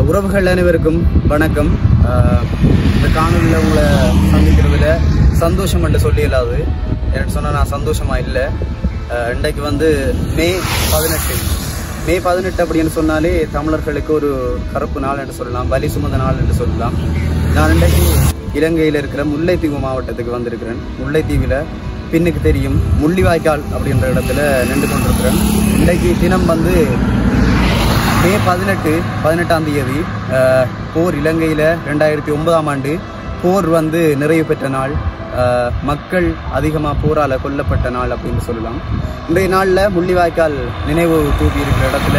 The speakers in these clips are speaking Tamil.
உறவுகள் அனைவருக்கும் வணக்கம். இந்த காணொலியில் உங்களை சந்திக்கிறதுல சந்தோஷம் என்று சொல்லி இல்லாது எனக்கு சொன்னால் நான் சந்தோஷமாக இல்லை. இன்றைக்கு வந்து மே 18 அப்படின்னு சொன்னாலே தமிழர்களுக்கு ஒரு கருப்பு நாள் என்று சொல்லலாம், வலி சுமந்த நாள் என்று சொல்லலாம். நான் இன்றைக்கு இலங்கையில் இருக்கிற முல்லைத்தீவு மாவட்டத்துக்கு வந்திருக்கிறேன். முல்லைத்தீவில் பின்னுக்கு தெரியும் முள்ளிவாய்க்கால் அப்படின்ற இடத்துல நின்று கொண்டிருக்கிறேன். இன்றைக்கு தினம் வந்து மே 18ஆம் தேதி போர் இலங்கையில் 2009ஆம் ஆண்டு போர் வந்து நிறைவு பெற்ற நாள். மக்கள் அதிகமாக போரால் கொல்லப்பட்ட நாள் அப்படின்னு சொல்லலாம். இன்றைய நாளில் முள்ளிவாய்க்கால் நினைவு தூக்கி இருக்கிற இடத்துல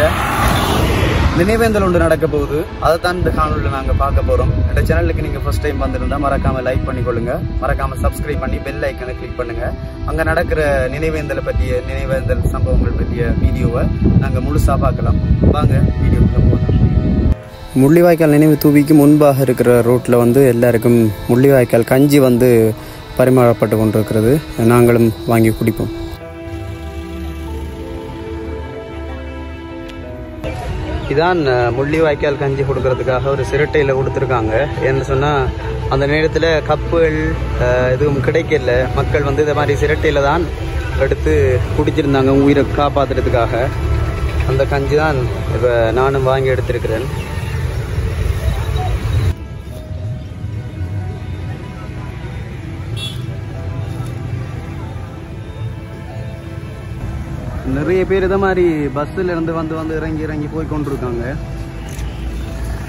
நினைவேந்தல் ஒன்று நடக்க போகுது. அதைத்தான் இந்த காணொலியில் நாங்கள் பார்க்க போகிறோம். இந்த சேனலுக்கு நீங்கள் ஃபர்ஸ்ட் டைம் வந்திருந்தால் மறக்காமல் லைக் பண்ணிக்கொள்ளுங்க, மறக்காமல் சப்ஸ்கிரைப் பண்ணி பெல் ஐக்கனை கிளிக் பண்ணுங்கள். அங்கே நடக்கிற நினைவேந்தல் சம்பவங்கள் பற்றிய வீடியோவை நாங்கள் முழுசாக பார்க்கலாம். வாங்க வீடியோக்குள்ள போகலாம். முள்ளிவாய்க்கால் நினைவு தூவிக்கு முன்பாக இருக்கிற ரோட்டில் வந்து எல்லாருக்கும் முள்ளிவாய்க்கால் கஞ்சி வந்து பரிமாறப்பட்டு கொண்டிருக்கிறது. நாங்களும் வாங்கி குடிப்போம். இதான் முள்ளிவாய்க்கால் கஞ்சி கொடுக்கறதுக்காக ஒரு சிரட்டையில் கொடுத்துருக்காங்க. ஏன்னு சொன்னால் அந்த நேரத்தில் கப்புகள் எதுவும் கிடைக்கல. மக்கள் வந்து இந்த மாதிரி சிரட்டையில் தான் எடுத்து குடிச்சிருந்தாங்க உயிரை காப்பாற்றுறதுக்காக. அந்த கஞ்சி தான் இப்போ நானும் வாங்கி எடுத்திருக்கிறேன். நிறைய பேர் இதை மாதிரி பஸ்ஸில் இருந்து வந்து இறங்கி போய் கொண்டிருக்காங்க.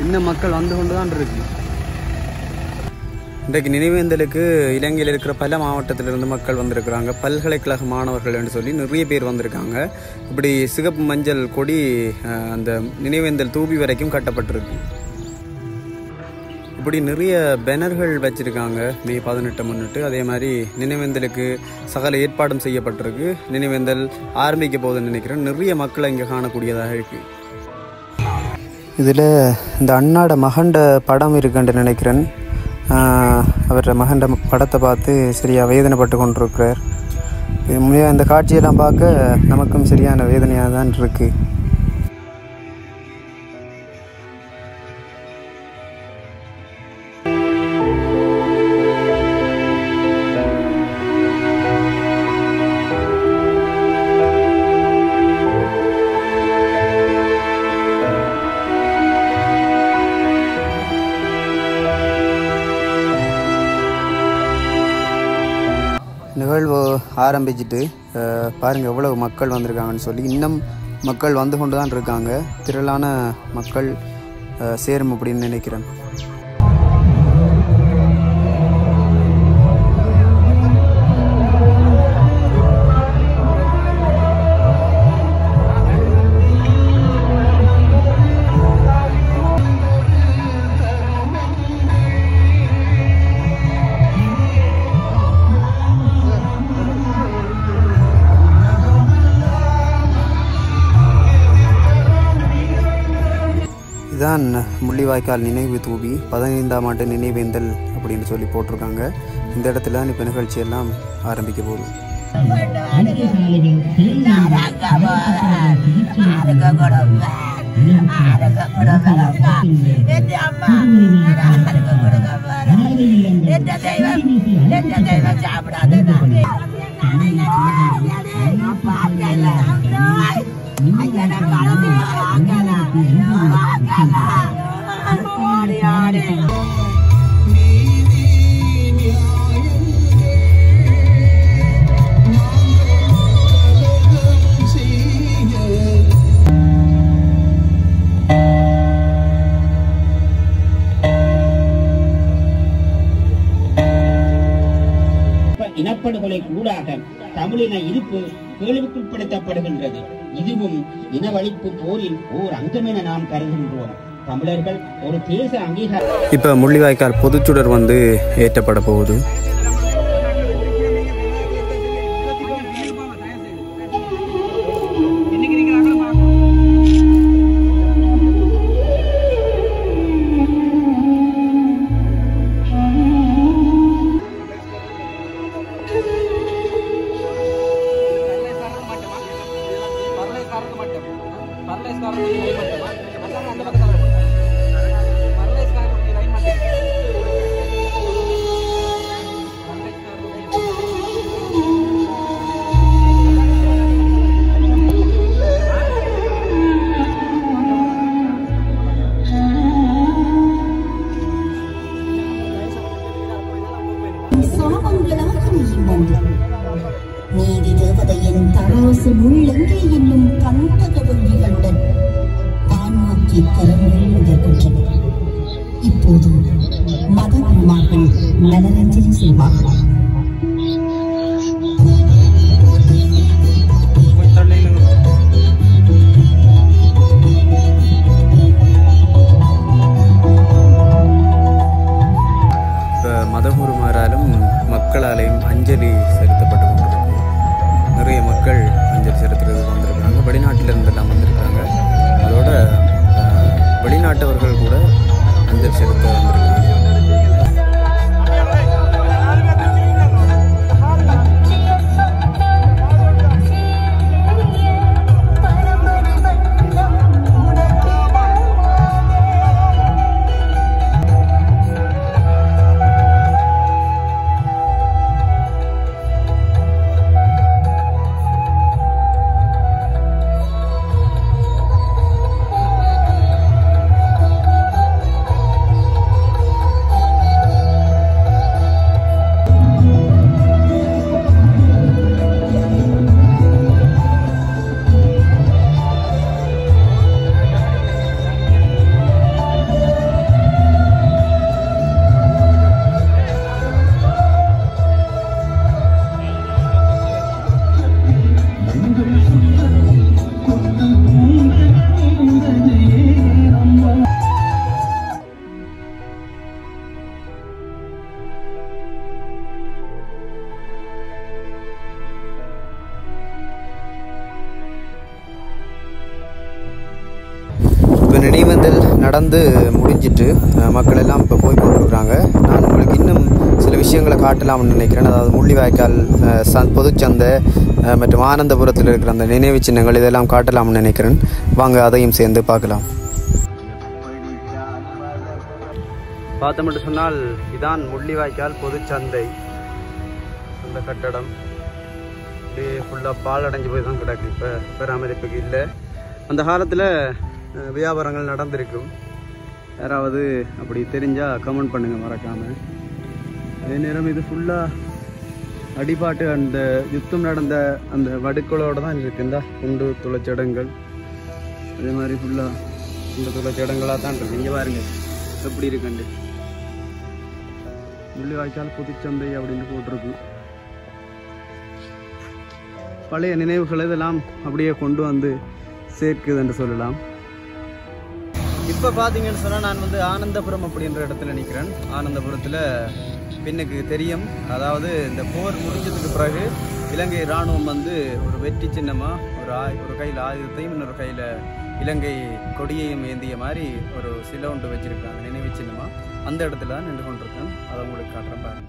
இன்னும் மக்கள் வந்து கொண்டு தான் இருக்கு. இன்றைக்கு நினைவேந்தலுக்கு இலங்கையில் இருக்கிற பல மாவட்டத்திலிருந்து மக்கள் வந்திருக்கிறாங்க. பல்கலைக்கழக மாணவர்கள் என்று சொல்லி நிறைய பேர் வந்திருக்காங்க. இப்படி சிகப்பு மஞ்சள் கொடி அந்த நினைவேந்தல் தூபி வரைக்கும் கட்டப்பட்டிருக்கு. இப்படி நிறைய பேனர்கள் வச்சிருக்காங்க மே 18 முன்னிட்டு. அதே மாதிரி நினைவேந்தலுக்கு சகல ஏற்பாடும் செய்யப்பட்டிருக்கு. நினைவேந்தல் ஆரம்பிக்க போகுதுன்னு நினைக்கிறேன். நிறைய மக்களை இங்கே காணக்கூடியதாக இருக்கு. இதில் இந்த அண்ணாட மகண்ட படம் இருக்குன்னு நினைக்கிறேன். அவரோட மகண்ட படத்தை பார்த்து சரியாக வேதனைப்பட்டு கொண்டிருக்கிறார். இந்த காட்சியெல்லாம் பார்க்க நமக்கும் சரியான வேதனையாக தான் இருக்குது. நிகழ்வு ஆரம்பிச்சுட்டு பாருங்கள் எவ்வளவு மக்கள் வந்திருக்காங்கன்னு சொல்லி. இன்னும் மக்கள் வந்து கொண்டு தான் இருக்காங்க. திரளான மக்கள் சேரும் அப்படின்னு நினைக்கிறேன். இதுதான் முள்ளிவாய்க்கால் நினைவு தூவி 15ஆம் ஆண்டு நினைவேந்தல் அப்படின்னு சொல்லி போட்டிருக்காங்க. இந்த இடத்துல தான் இப்போ நிகழ்ச்சியெல்லாம் ஆரம்பிக்க போகுது. இனப்படுகொலை கூடாக தமிழின இருப்பு கேள்விக்குட்படுத்தப்படுகின்றது. இதுவும் இனவழிப்பு போரின் ஓர் அங்கம் என நாம் கருதுகின்றோம். தமிழர்கள் ஒரு தேச அங்கீகாரம். இப்ப முள்ளிவாய்க்கால் பொதுச்சுடர் வந்து ஏற்றப்பட போகுது. என் சாபங்களாக நீயும் வந்து நீதி தேவதையின் தராசு முள்ளெங்கே என்னும் கந்தக வெள்ளி கண்டன் தான் நோக்கி கரங்கள் நிற்கின்றன. இப்போது மதகுருமார்கள் மலரஞ்சலி செய்வார்கள். மதகுருமாராலும் மக்களாலையும் அஞ்சலி செலுத்தப்பட்டு கொண்டிருக்கு. நிறைய மக்கள் அஞ்சலி செலுத்துறதுக்கு வந்திருக்கிறாங்க. வெளிநாட்டில் இருந்தெல்லாம் வந்திருக்காங்க. அதோட வெளிநாட்டவர்கள் கூட அஞ்சலி செலுத்த வந்திருக்காங்க. நினைவேந்தல் நடந்து முடிஞ்சிட்டு மக்கள் எல்லாம் இப்போ போய் கொண்டிருக்கிறாங்க. நான் உங்களுக்கு இன்னும் சில விஷயங்களை காட்டலாம்னு நினைக்கிறேன். அதாவது முள்ளிவாய்க்கால் பொதுச்சந்தை மற்றும் ஆனந்தபுரத்தில் இருக்கிற அந்த நினைவு சின்னங்கள் இதெல்லாம் காட்டலாம்னு நினைக்கிறேன். வாங்க அதையும் சேர்ந்து பார்க்கலாம். பார்த்தோம்னு சொன்னால் இதான் முள்ளிவாய்க்கால் பொதுச்சந்தை. அந்த கட்டடம் அப்படியே ஃபுல்லாக பால் அடைஞ்சு போய் தான் கிடக்கு. இப்போ பராமரிப்புக்கு இல்லை. அந்த காலத்தில் வியாபாரங்கள் நடந்திருக்கும். யாராவது அப்படி தெரிஞ்சால் கமெண்ட் பண்ணுங்கள் மறக்காமல். அதே நேரம் இது ஃபுல்லாக அடிபாட்டு அந்த யுத்தம் நடந்த அந்த வடுக்களோடு தான் இருக்குது. இந்த குண்டு துளைச்சடங்கள் அதே மாதிரி ஃபுல்லாக குண்டு துளைச்சடங்களாக தான் இருக்குது. இங்கே பாருங்க எப்படி இருக்குண்டு. முள்ளிவாய்க்கால் பொதுச்சந்தை அப்படின்னு போட்டிருக்கு. பழைய நினைவுகள் இதெல்லாம் அப்படியே கொண்டு வந்து சேர்க்குது என்று சொல்லலாம். இப்போ பார்த்தீங்கன்னு சொன்னால் நான் வந்து ஆனந்தபுரம் அப்படின்ற இடத்துல நிற்கிறேன். ஆனந்தபுரத்தில் பின்னுக்கு தெரியும், அதாவது இந்த போர் முடிஞ்சதுக்கு பிறகு இலங்கை இராணுவம் வந்து ஒரு வெற்றி சின்னமாக ஒரு கையில் ஆயுதத்தையும் இன்னொரு கையில் இலங்கை கொடியையும் ஏந்திய மாதிரி ஒரு சிலை ஒன்று வச்சுருக்காங்க நினைவு சின்னமாக. அந்த இடத்துல தான் நின்று கொண்டிருக்கேன். அதை உங்களுக்கு காட்டுறேன் பாருங்க.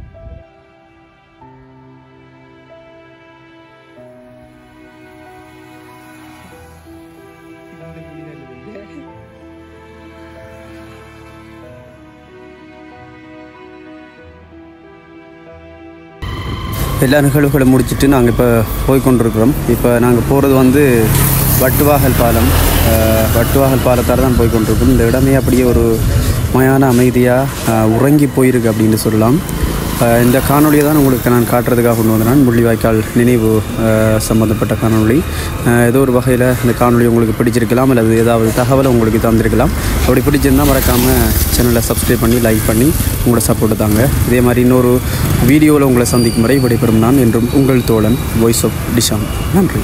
எல்லா நிகழ்வுகளும் முடிச்சுட்டு நாங்கள் இப்போ போய்கொண்டிருக்கிறோம். இப்போ நாங்கள் போகிறது வந்து வட்டுவாகல் பாலம். வட்டுவாகல் பாலத்தால் தான் போய்கொண்டிருக்கோம். இந்த இடமே அப்படியே ஒரு மயான அமைதியாக உறங்கி போயிருக்கு அப்படின்னு சொல்லலாம். இந்த காணொலியை தான் உங்களுக்கு நான் காட்டுறதுக்காக கொண்டு வந்தேன். முள்ளிவாய்க்கால் நினைவு சம்மந்தப்பட்ட காணொலி. ஏதோ ஒரு வகையில் இந்த காணொலி உங்களுக்கு பிடிச்சிருக்கலாம், அல்லது ஏதாவது தகவலை உங்களுக்கு தந்திருக்கலாம். அப்படி பிடிச்சிருந்தால் மறக்காமல் சேனலை சப்ஸ்கிரைப் பண்ணி லைக் பண்ணி உங்களோட சப்போர்ட்டு தாங்க. இதே மாதிரி இன்னொரு வீடியோவில் உங்களை சந்திக்கும் வரை விடைபெறும் நான் என்றும் உங்கள் தோழன் வாய்ஸ் ஆஃப் டிஷான். நன்றி.